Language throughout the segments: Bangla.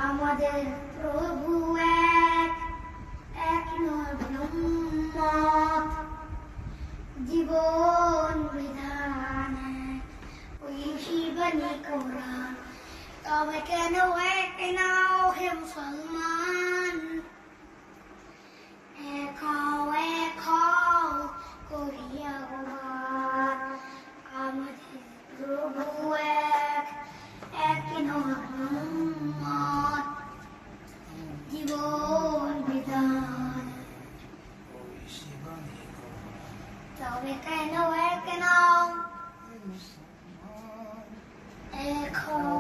আমাদের প্রভু এক, এক নয় ব্রহ্মত, জীবন বিধান এক, ওই শিবানী কোরআন। তবে কেন এক নাও হে মুসলমান, এক হও করিয়া আহ্বান। আমাদের প্রভু এক, এক নয় ব্রহ্মত, জীবন বিধান। তবে কেন এক নাও, এক হও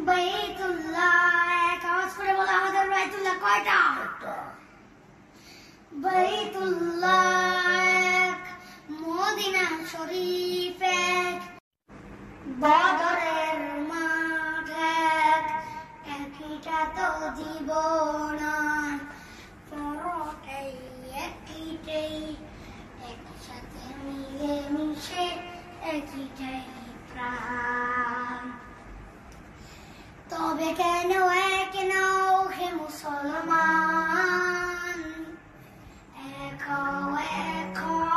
বাইতুল্লাহ এক। আওয়াজ করে বলো আমাদের বাইতুল্লাহ কয়টা? বাইতুল্লাহ এক, মদিনা শরীফ এক, বদরের মাঠ এক, একইটা তো জীবন পুরোটাই একইটাই, একসাথে মিলে মিশে একইটাই প্রাণ। তবে কেন এক নাও হে মুসলমান, এক হও